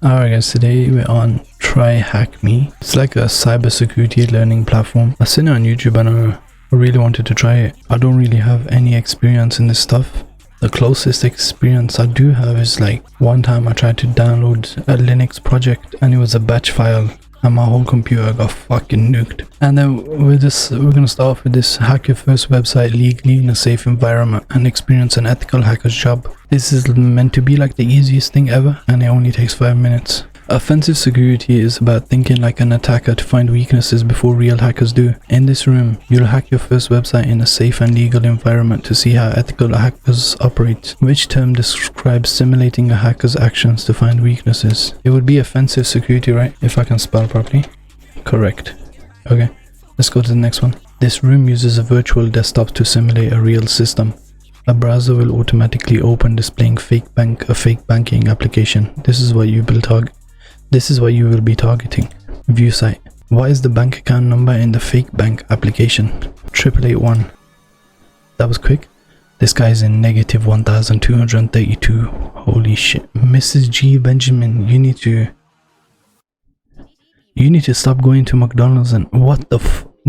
Alright guys, today we're on TryHackMe. It's like a cybersecurity learning platform. I've seen it on YouTube and I really wanted to try it. I don't really have any experience in this stuff. The closest experience I do have is like one time I tried to download a Linux project and it was a batch file and my whole computer got fucking nuked. And then we're gonna start off with this: hack your first website legally in a safe environment and experience an ethical hacker's job. This is meant to be like the easiest thing ever and it only takes 5 minutes. Offensive security is about thinking like an attacker to find weaknesses before real hackers do. In this room, you'll hack your first website in a safe and legal environment to see how ethical hackers operate. Which term describes simulating a hacker's actions to find weaknesses? It would be offensive security, right? If I can spell properly. Correct. Okay, let's go to the next one. This room uses a virtual desktop to simulate a real system. A browser will automatically open displaying a fake banking application. This is what you will be targeting. View site. What is the bank account number in the fake bank application? 8881. That was quick. This guy is in negative 1232. Holy shit. Mrs. G. Benjamin, you need to stop going to McDonald's and what the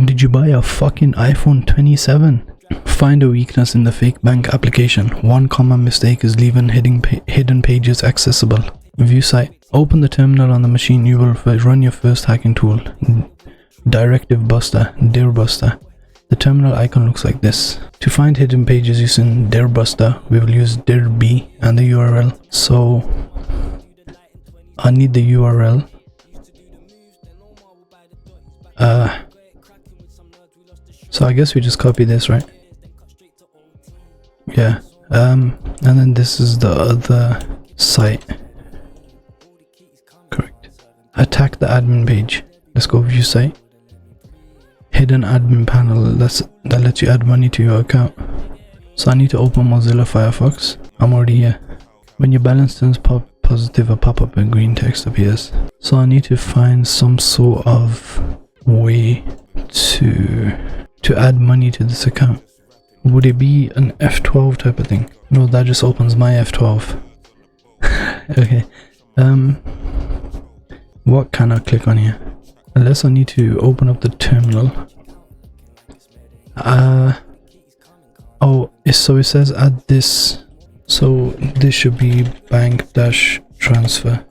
did you buy a fucking iPhone 27? Find a weakness in the fake bank application. One common mistake is leaving hidden pages accessible. View site. Open the terminal on the machine. You will run your first hacking tool. Directive Buster, Dirbuster. The terminal icon looks like this. To find hidden pages using Dirbuster, we will use dirb and the URL. So I need the URL. So I guess we just copy this, right? Yeah. And then this is the other site. Correct. Attack the admin page. Let's go view site. Hidden admin panel. That lets you add money to your account. So I need to open Mozilla Firefox. I'm already here. When your balance turns positive, a pop-up with green text appears. So I need to find some sort of way to add money to this account. Would it be an F12 type of thing? No, that just opens my F12. Okay. What can I click on here? Unless I need to open up the terminal. So it says add this. So this should be bank-transfer.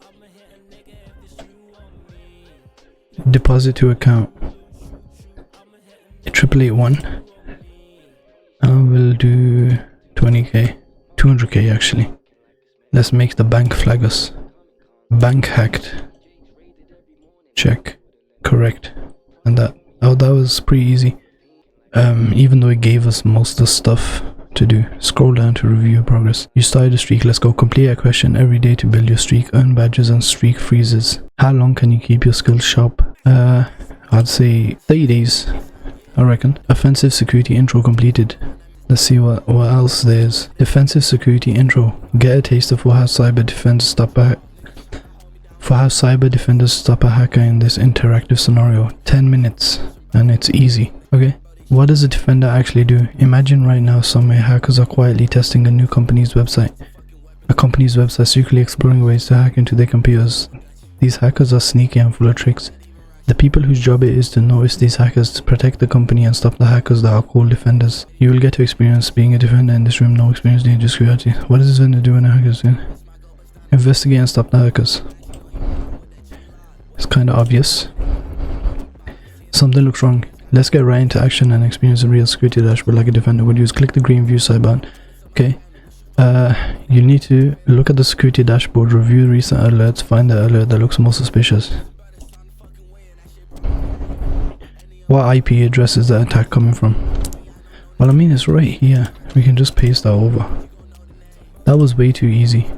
Deposit to account. 8881. I will do 20k, 200k actually. Let's make the bank flag us. Bank hacked. Check. Correct. And that was pretty easy. Even though it gave us most of the stuff to do. Scroll down to review your progress. You started a streak. Let's go. Complete a question every day to build your streak. Earn badges and streak freezes. How long can you keep your skills sharp? I'd say 30 days. I reckon. Offensive security intro completed. Let's see what else there's. Defensive security intro. Get a taste of how cyber defenders stop a hacker in this interactive scenario. 10 minutes and it's easy. Okay. What does a defender actually do? Imagine right now some hackers are quietly testing a new company's website. A company's website, secretly exploring ways to hack into their computers. These hackers are sneaky and full of tricks. The people whose job it is to notice these hackers, to protect the company and stop the hackers that are called defenders. You will get to experience being a defender in this room. No experience, dangerous security. What does this vendor do when a hacker is doing? Investigate and stop the hackers. It's kind of obvious. Something looks wrong. Let's get right into action and experience a real security dashboard like a defender would use. Click the green view side button. Okay. You need to look at the security dashboard, review recent alerts, find the alert that looks most suspicious. What IP address is the attack coming from? Well, I mean, it's right here. We can just paste that over. That was way too easy.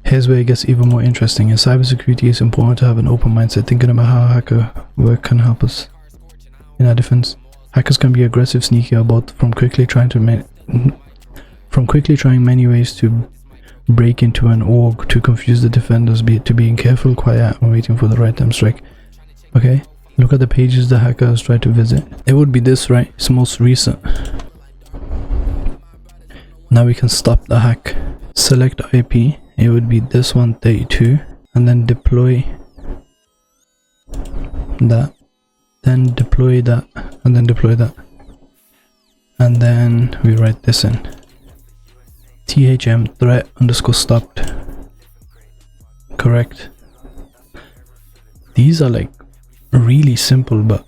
Here's where it gets even more interesting. In cybersecurity, it's important to have an open mindset, thinking about how hacker work can help us in our defense. Hackers can be aggressive, sneaky, or both, from quickly trying many ways to break into an org to confuse the defenders, to being careful, quiet, and waiting for the right time strike. Okay, look at the pages the hacker has tried to visit. It would be this, right? It's most recent. Now we can stop the hack. Select IP it would be this one 32, and then deploy that, then deploy that, and then deploy that, and then we write this in thm threat underscore stopped. Correct. These are like really simple, but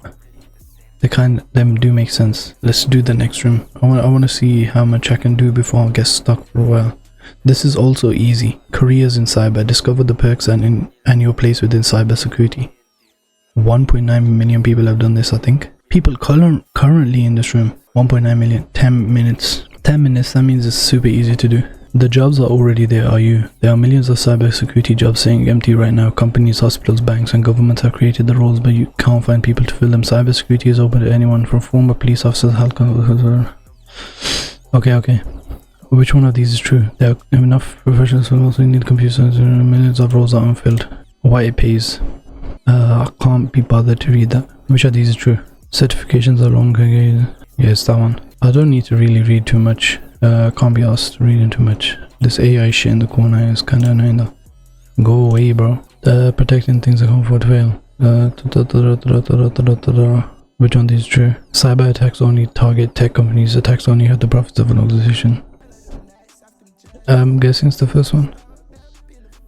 them do make sense. Let's do the next room. I want to see how much I can do before I get stuck for a while. This is also easy. Careers in cyber. Discover the perks and your place within cybersecurity. 1.9 million people have done this, I think. People currently in this room. 1.9 million. 10 minutes. 10 minutes, that means it's super easy to do. The jobs are already there, are you? There are millions of cybersecurity jobs sitting empty right now. Companies, hospitals, banks, and governments have created the roles, but you can't find people to fill them. Cybersecurity is open to anyone, from former police officers, health. Okay. Which one of these is true? There are enough professionals who also need computers. Millions of roles are unfilled. Why it pays? I can't be bothered to read that. Which of these is true? Certifications are long. Yes, that one. I don't need to really read too much. Can't be asked reading too much. This AI shit in the corner is kinda annoying though. Go away, bro. Protecting things that can't afford to fail. Which one is true? Cyber attacks only target tech companies. Attacks only hurt the profits of an organization. I'm guessing it's the first one.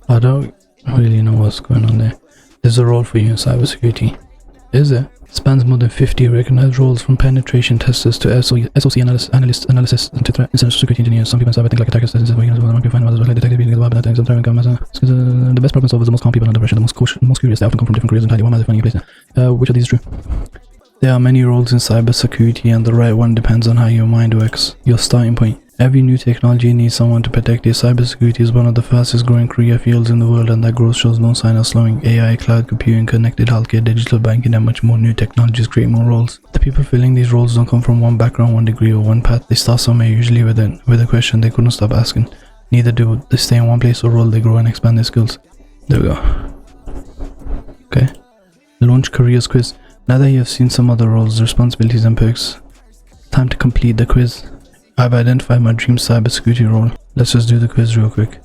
I don't really know what's going on there. There's a role for you in cybersecurity. Is there? Spans more than 50 recognized roles, from penetration testers to SOC analysts to threat and security engineers. Some people in cyber think like attackers, the best problem solvers, the most calm people under pressure, the most curious. They often come from different careers and highly funny places. Which of these is true? There are many roles in cybersecurity, and the right one depends on how your mind works. Your starting point. Every new technology needs someone to protect it. Cybersecurity is one of the fastest growing career fields in the world, and that growth shows no sign of slowing. AI, cloud computing, connected healthcare, digital banking, and much more new technologies create more roles. The people filling these roles don't come from one background, one degree, or one path. They start somewhere, usually with a question they couldn't stop asking. Neither do they stay in one place or role. They grow and expand their skills. There we go. Okay. Launch careers quiz. Now that you have seen some other roles, responsibilities, and perks, time to complete the quiz. I've identified my dream cybersecurity role. Let's just do the quiz real quick.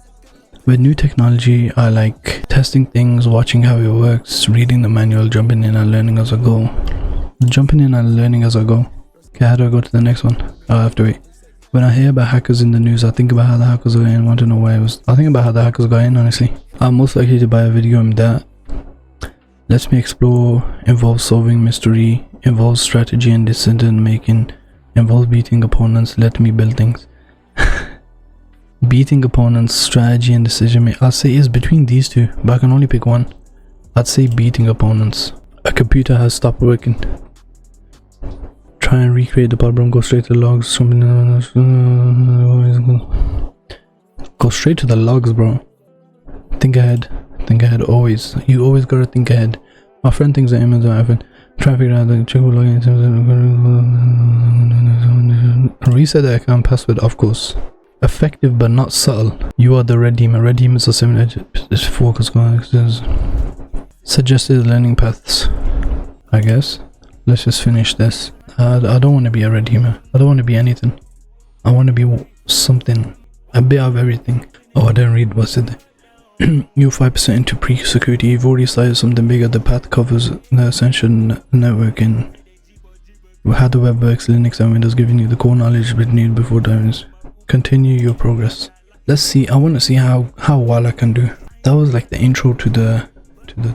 With new technology, I like testing things, watching how it works, reading the manual, jumping in and learning as I go. Okay, how do I go to the next one? I have to wait. When I hear about hackers in the news, I think about how the hackers got in. Want to know why I think about how the hackers got in, honestly. I'm most likely to buy a video on that. Lets me explore, involves solving mystery, involves strategy and decision making, involves beating opponents, let me build things. Beating opponents, strategy and decision making. I'll say it's between these two, but I can only pick one. I'd say beating opponents. A computer has stopped working. Try and recreate the problem, go straight to the logs. Go straight to the logs, bro. Think ahead always. You always gotta think ahead. My friend thinks that emails are happen. Try to figure out the check login. Reset the account password, of course. Effective but not subtle. You are the red demon. Red demons are 7 edges. Focus going. Suggested learning paths. I guess. Let's just finish this. I don't want to be a red demon. I don't want to be anything. I want to be something. A bit of everything. Oh, I didn't read what's it there. You're 5% into pre-security. You've already started something bigger. The path covers the essential networking, how the web works, Linux and Windows, giving you the core knowledge we need before diamonds. Continue your progress. Let's see. I want to see how well I can do. That was like the intro to the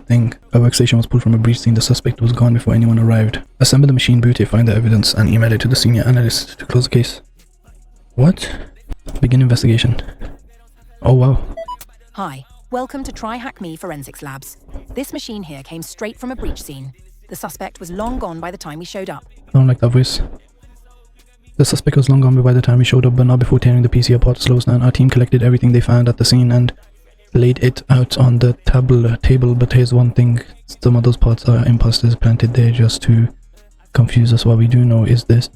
thing. A workstation was pulled from a breach scene. The suspect was gone before anyone arrived. Assemble the machine, boot it, find the evidence, and email it to the senior analyst to close the case. What? Begin investigation. Oh wow. Hi, welcome to TryHackMe Forensics Labs. This machine here came straight from a breach scene. The suspect was long gone by the time we showed up. I don't like that voice. The suspect was long gone by the time we showed up, but not before tearing the PC apart. Slows down. Our team collected everything they found at the scene and laid it out on the table, but here's one thing. Some of those parts are imposters planted there just to confuse us. What we do know is this.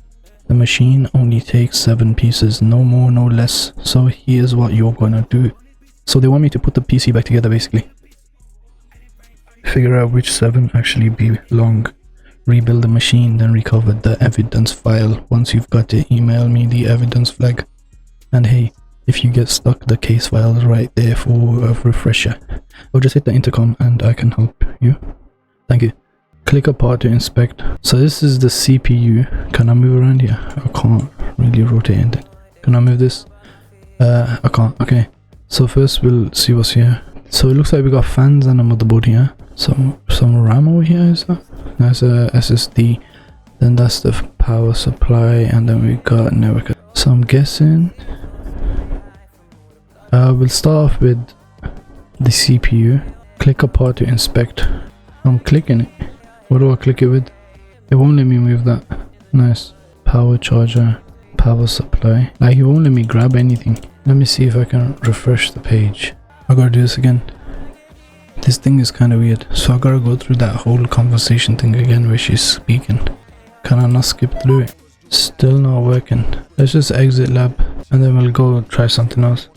The machine only takes 7 pieces, no more, no less. So here's what you're gonna do. So they want me to put the PC back together, basically. Figure out which 7 actually belong. Rebuild the machine, then recover the evidence file. Once you've got it, email me the evidence flag. And hey, if you get stuck, the case file is right there for a refresher. Or just hit the intercom and I can help you. Thank you. Click apart to inspect. So this is the CPU. Can I move around here? I can't really rotate anything. Can I move this? I can't. Okay. So first we'll see what's here. So it looks like we got fans and a motherboard here. Some RAM over here, is that? That's a SSD. Then that's the power supply, and then we got network. So I'm guessing we'll start off with the CPU. Click apart to inspect. I'm clicking it. What do I click it with? It won't let me move that. Nice. Power charger, power supply. Like, it won't let me grab anything. Let me see if I can refresh the page. I gotta do this again. This thing is kind of weird, so I gotta go through that whole conversation thing again where she's speaking. Can I not skip through it? Still not working. Let's just exit lab and then we'll go try something else.